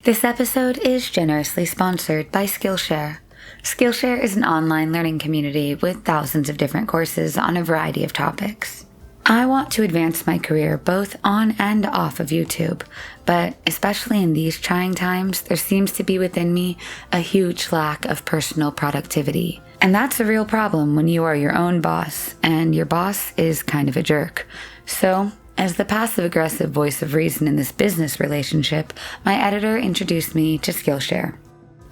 This episode is generously sponsored by Skillshare. Skillshare is an online learning community with thousands of different courses on a variety of topics. I want to advance my career both on and off of YouTube, but especially in these trying times, there seems to be within me a huge lack of personal productivity. And that's a real problem when you are your own boss, and your boss is kind of a jerk. So, as the passive-aggressive voice of reason in this business relationship, my editor introduced me to Skillshare.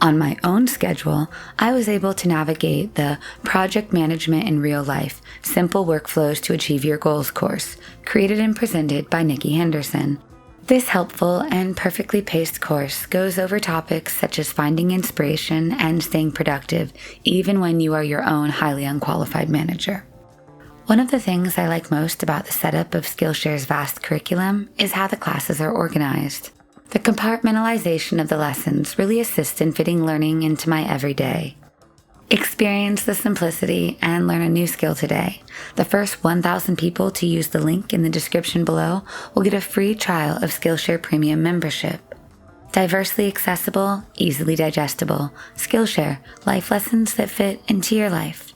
On my own schedule, I was able to navigate the Project Management in Real Life, Simple Workflows to Achieve Your Goals course, created and presented by Nikki Henderson. This helpful and perfectly paced course goes over topics such as finding inspiration and staying productive, even when you are your own highly unqualified manager. One of the things I like most about the setup of Skillshare's vast curriculum is how the classes are organized. The compartmentalization of the lessons really assists in fitting learning into my everyday. Experience the simplicity and learn a new skill today. The first 1,000 people to use the link in the description below will get a free trial of Skillshare Premium membership. Diversely accessible, easily digestible. Skillshare, life lessons that fit into your life.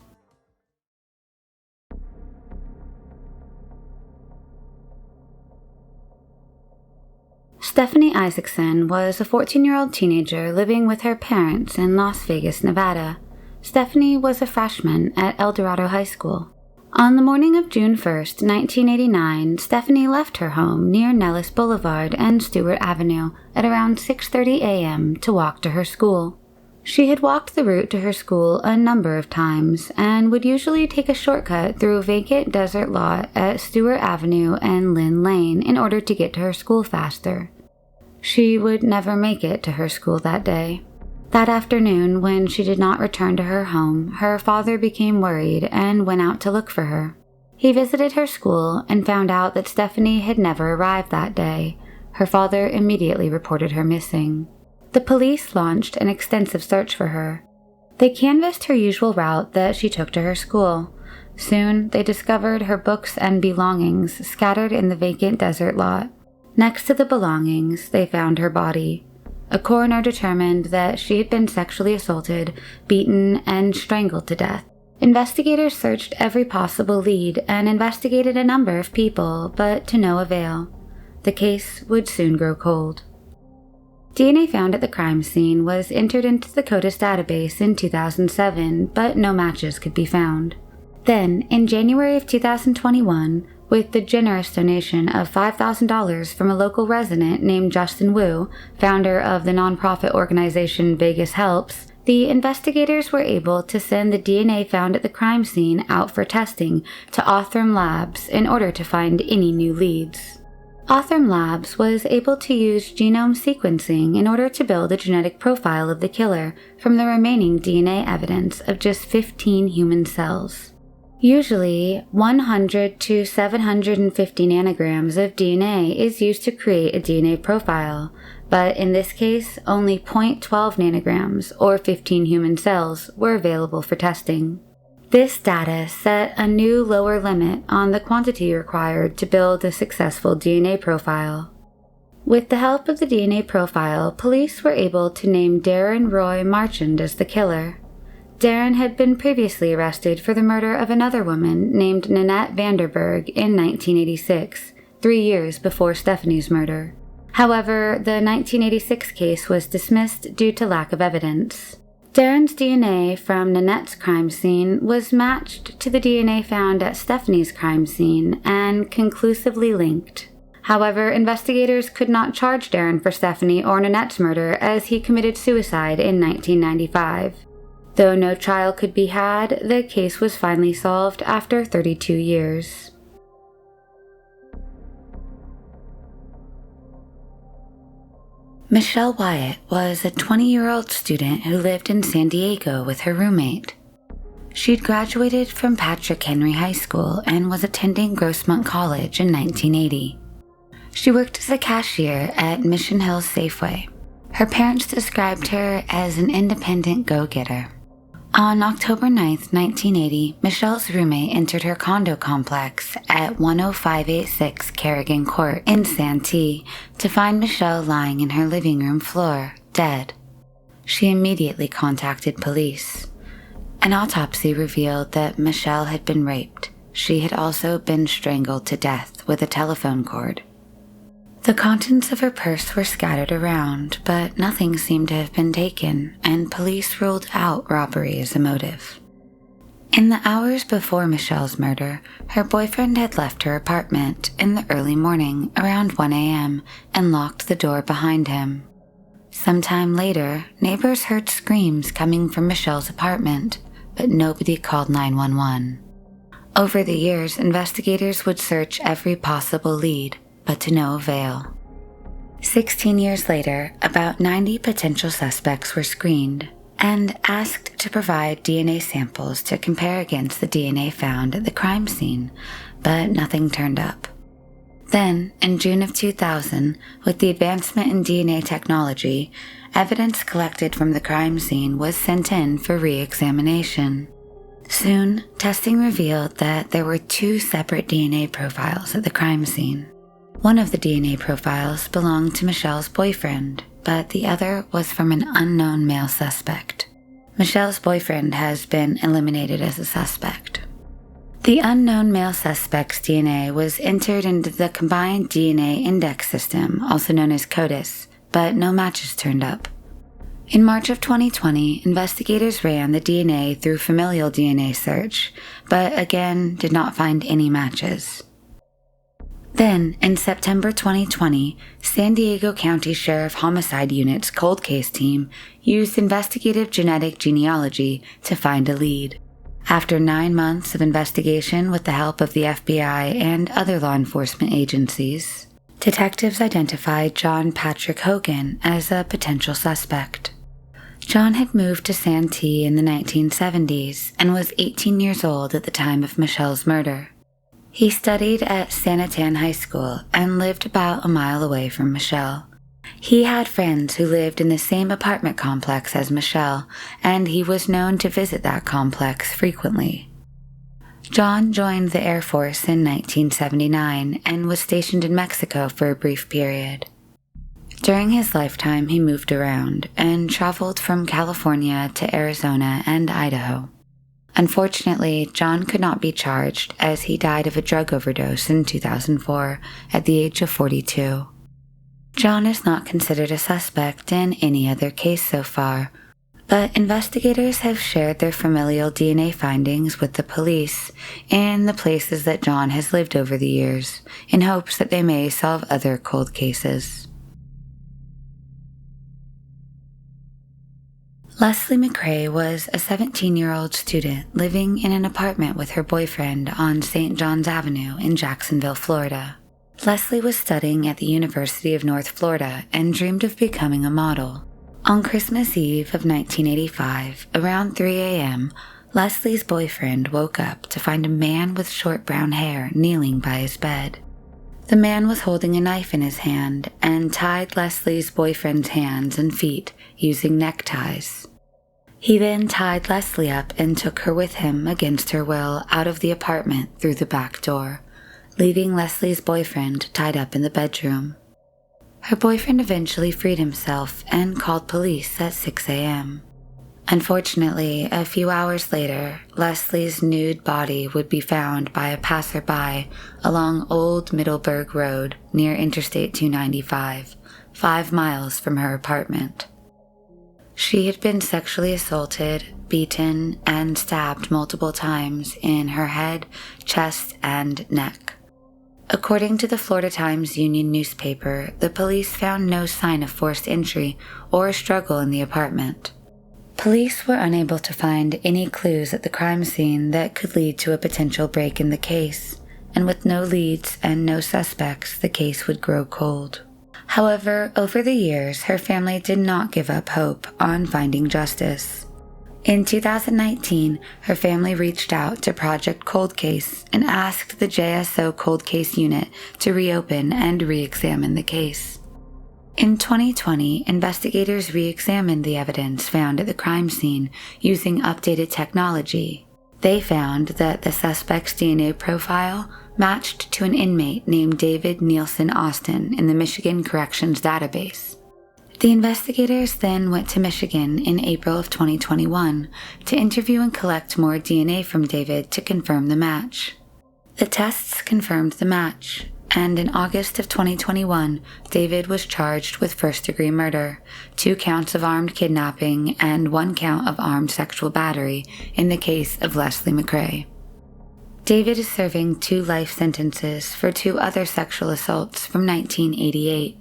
Stephanie Isakson was a 14-year-old teenager living with her parents in Las Vegas, Nevada. Stephanie was a freshman at El Dorado High School. On the morning of June 1st, 1989, Stephanie left her home near Nellis Boulevard and Stewart Avenue at around 6:30 a.m. to walk to her school. She had walked the route to her school a number of times and would usually take a shortcut through a vacant desert lot at Stewart Avenue and Lynn Lane in order to get to her school faster. She would never make it to her school that day. That afternoon, when she did not return to her home, her father became worried and went out to look for her. He visited her school and found out that Stephanie had never arrived that day. Her father immediately reported her missing. The police launched an extensive search for her. They canvassed her usual route that she took to her school. Soon, they discovered her books and belongings scattered in the vacant desert lot. Next to the belongings, they found her body. A coroner determined that she had been sexually assaulted, beaten, and strangled to death. Investigators searched every possible lead and investigated a number of people, but to no avail. The case would soon grow cold. DNA found at the crime scene was entered into the CODIS database in 2007, but no matches could be found. Then, in January of 2021, with the generous donation of $5,000 from a local resident named Justin Wu, founder of the nonprofit organization Vegas Helps, the investigators were able to send the DNA found at the crime scene out for testing to Othram Labs in order to find any new leads. Othram Labs was able to use genome sequencing in order to build a genetic profile of the killer from the remaining DNA evidence of just 15 human cells. Usually, 100 to 750 nanograms of DNA is used to create a DNA profile, but in this case, only 0.12 nanograms, or 15 human cells, were available for testing. This data set a new lower limit on the quantity required to build a successful DNA profile. With the help of the DNA profile, police were able to name Darren Roy Marchand as the killer. Darren had been previously arrested for the murder of another woman named Nanette Vanderberg in 1986, 3 years before Stephanie's murder. However, the 1986 case was dismissed due to lack of evidence. Darren's DNA from Nanette's crime scene was matched to the DNA found at Stephanie's crime scene and conclusively linked. However, investigators could not charge Darren for Stephanie or Nanette's murder as he committed suicide in 1995. Though no trial could be had, the case was finally solved after 32 years. Michelle Wyatt was a 20-year-old student who lived in San Diego with her roommate. She'd graduated from Patrick Henry High School and was attending Grossmont College in 1980. She worked as a cashier at Mission Hills Safeway. Her parents described her as an independent go-getter. On October 9, 1980, Michelle's roommate entered her condo complex at 10586 Kerrigan Court in Santee to find Michelle lying in her living room floor, dead. She immediately contacted police. An autopsy revealed that Michelle had been raped. She had also been strangled to death with a telephone cord. The contents of her purse were scattered around, but nothing seemed to have been taken, and police ruled out robbery as a motive. In the hours before Michelle's murder, her boyfriend had left her apartment in the early morning around 1 a.m. and locked the door behind him. Sometime later, neighbors heard screams coming from Michelle's apartment, but nobody called 911. Over the years, investigators would search every possible lead, but to no avail. 16 years later, about 90 potential suspects were screened and asked to provide DNA samples to compare against the DNA found at the crime scene, but nothing turned up. Then, in June of 2000, with the advancement in DNA technology, evidence collected from the crime scene was sent in for re-examination. Soon, testing revealed that there were 2 separate DNA profiles at the crime scene. One of the DNA profiles belonged to Michelle's boyfriend, but the other was from an unknown male suspect. Michelle's boyfriend has been eliminated as a suspect. The unknown male suspect's DNA was entered into the Combined DNA Index System, also known as CODIS, but no matches turned up. In March of 2020, investigators ran the DNA through familial DNA search, but again did not find any matches. Then, in September 2020, San Diego County Sheriff Homicide Unit's cold case team used investigative genetic genealogy to find a lead. After 9 months of investigation with the help of the FBI and other law enforcement agencies, detectives identified John Patrick Hogan as a potential suspect. John had moved to Santee in the 1970s and was 18 years old at the time of Michelle's murder. He studied at Sanatan High School and lived about a mile away from Michelle. He had friends who lived in the same apartment complex as Michelle, and he was known to visit that complex frequently. John joined the Air Force in 1979 and was stationed in Mexico for a brief period. During his lifetime, he moved around and traveled from California to Arizona and Idaho. Unfortunately, John could not be charged as he died of a drug overdose in 2004 at the age of 42. John is not considered a suspect in any other case so far, but investigators have shared their familial DNA findings with the police in the places that John has lived over the years, in hopes that they may solve other cold cases. Leslie McRae was a 17-year-old student living in an apartment with her boyfriend on St. John's Avenue in Jacksonville, Florida. Leslie was studying at the University of North Florida and dreamed of becoming a model. On Christmas Eve of 1985, around 3 a.m., Leslie's boyfriend woke up to find a man with short brown hair kneeling by his bed. The man was holding a knife in his hand and tied Leslie's boyfriend's hands and feet using neckties. He then tied Leslie up and took her with him against her will out of the apartment through the back door, leaving Leslie's boyfriend tied up in the bedroom. Her boyfriend eventually freed himself and called police at 6 a.m. Unfortunately, a few hours later, Leslie's nude body would be found by a passerby along Old Middleburg Road near Interstate 295, 5 miles from her apartment. She had been sexually assaulted, beaten, and stabbed multiple times in her head, chest, and neck. According to the Florida Times-Union newspaper, the police found no sign of forced entry or struggle in the apartment. Police were unable to find any clues at the crime scene that could lead to a potential break in the case, and with no leads and no suspects, the case would grow cold. However, over the years, her family did not give up hope on finding justice. In 2019, her family reached out to Project Cold Case and asked the JSO Cold Case Unit to reopen and re-examine the case. In 2020, investigators re-examined the evidence found at the crime scene using updated technology. They found that the suspect's DNA profile matched to an inmate named David Nielsen Austin in the Michigan Corrections Database. The investigators then went to Michigan in April of 2021 to interview and collect more DNA from David to confirm the match. The tests confirmed the match, and in August of 2021, David was charged with first-degree murder, 2 counts of armed kidnapping, and 1 count of armed sexual battery in the case of Leslie McRae. David is serving 2 life sentences for 2 other sexual assaults from 1988.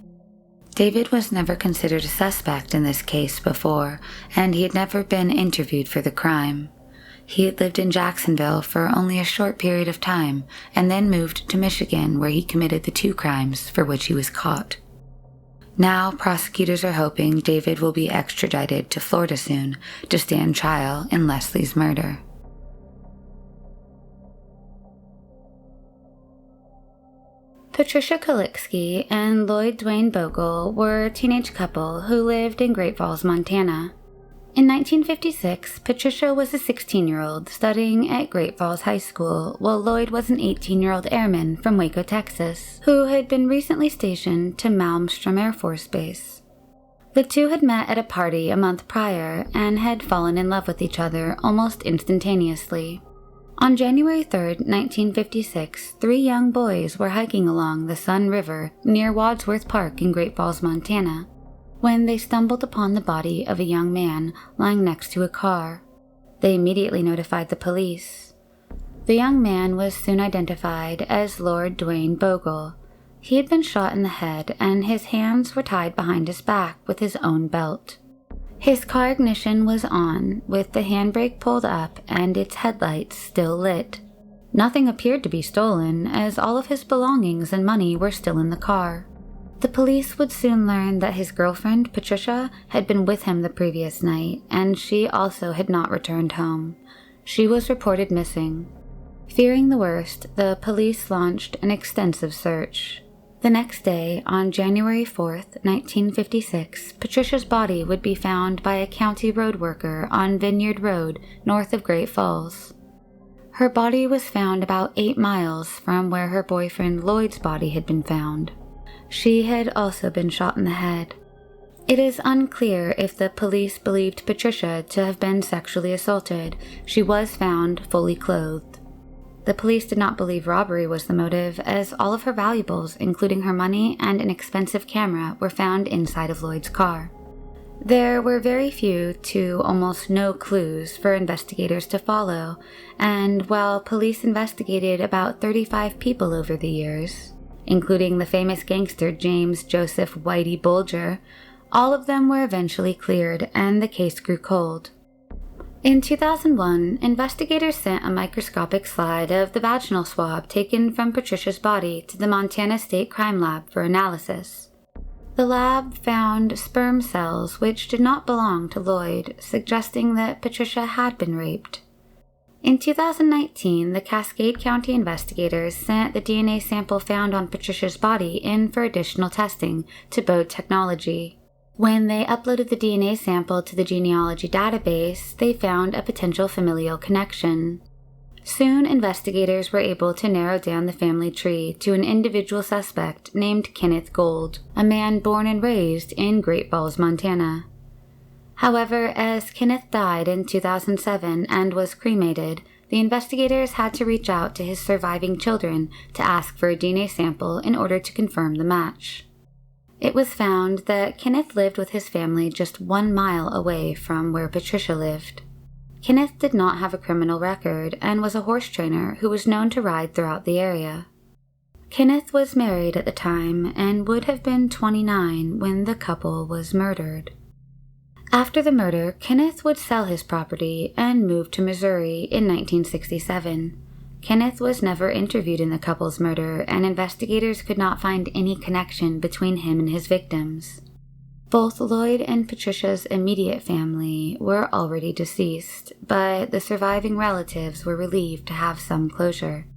David was never considered a suspect in this case before, and he had never been interviewed for the crime. He had lived in Jacksonville for only a short period of time and then moved to Michigan, where he committed the 2 crimes for which he was caught. Now, prosecutors are hoping David will be extradited to Florida soon to stand trial in Leslie's murder. Patricia Kolicki and Lloyd Dwayne Bogle were a teenage couple who lived in Great Falls, Montana. In 1956, Patricia was a 16-year-old studying at Great Falls High School, while Lloyd was an 18-year-old airman from Waco, Texas, who had been recently stationed to Malmstrom Air Force Base. The 2 had met at a party a month prior and had fallen in love with each other almost instantaneously. On January 3, 1956, 3 young boys were hiking along the Sun River near Wadsworth Park in Great Falls, Montana, when they stumbled upon the body of a young man lying next to a car. They immediately notified the police. The young man was soon identified as Lord Dwayne Bogle. He had been shot in the head, and his hands were tied behind his back with his own belt. His car ignition was on, with the handbrake pulled up and its headlights still lit. Nothing appeared to be stolen, as all of his belongings and money were still in the car. The police would soon learn that his girlfriend, Patricia, had been with him the previous night, and she also had not returned home. She was reported missing. Fearing the worst, the police launched an extensive search. The next day, on January 4th, 1956, Patricia's body would be found by a county road worker on Vineyard Road, north of Great Falls. Her body was found about 8 miles from where her boyfriend Lloyd's body had been found. She had also been shot in the head. It is unclear if the police believed Patricia to have been sexually assaulted. She was found fully clothed. The police did not believe robbery was the motive, as all of her valuables, including her money and an expensive camera, were found inside of Lloyd's car. There were very few to almost no clues for investigators to follow, and while police investigated about 35 people over the years, including the famous gangster James Joseph Whitey Bulger, all of them were eventually cleared and the case grew cold. In 2001, investigators sent a microscopic slide of the vaginal swab taken from Patricia's body to the Montana State Crime Lab for analysis. The lab found sperm cells which did not belong to Lloyd, suggesting that Patricia had been raped. In 2019, the Cascade County investigators sent the DNA sample found on Patricia's body in for additional testing to Bode Technology. When they uploaded the DNA sample to the genealogy database, they found a potential familial connection. Soon, investigators were able to narrow down the family tree to an individual suspect named Kenneth Gold, a man born and raised in Great Falls, Montana. However, as Kenneth died in 2007 and was cremated, the investigators had to reach out to his surviving children to ask for a DNA sample in order to confirm the match. It was found that Kenneth lived with his family just 1 mile away from where Patricia lived. Kenneth did not have a criminal record and was a horse trainer who was known to ride throughout the area. Kenneth was married at the time and would have been 29 when the couple was murdered. After the murder, Kenneth would sell his property and move to Missouri in 1967. Kenneth was never interviewed in the couple's murder, and investigators could not find any connection between him and his victims. Both Lloyd and Patricia's immediate family were already deceased, but the surviving relatives were relieved to have some closure.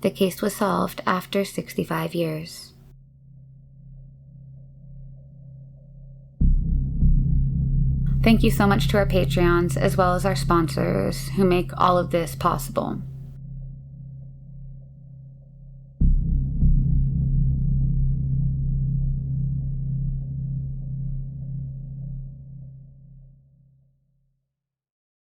The case was solved after 65 years. Thank you so much to our Patreons, as well as our sponsors, who make all of this possible.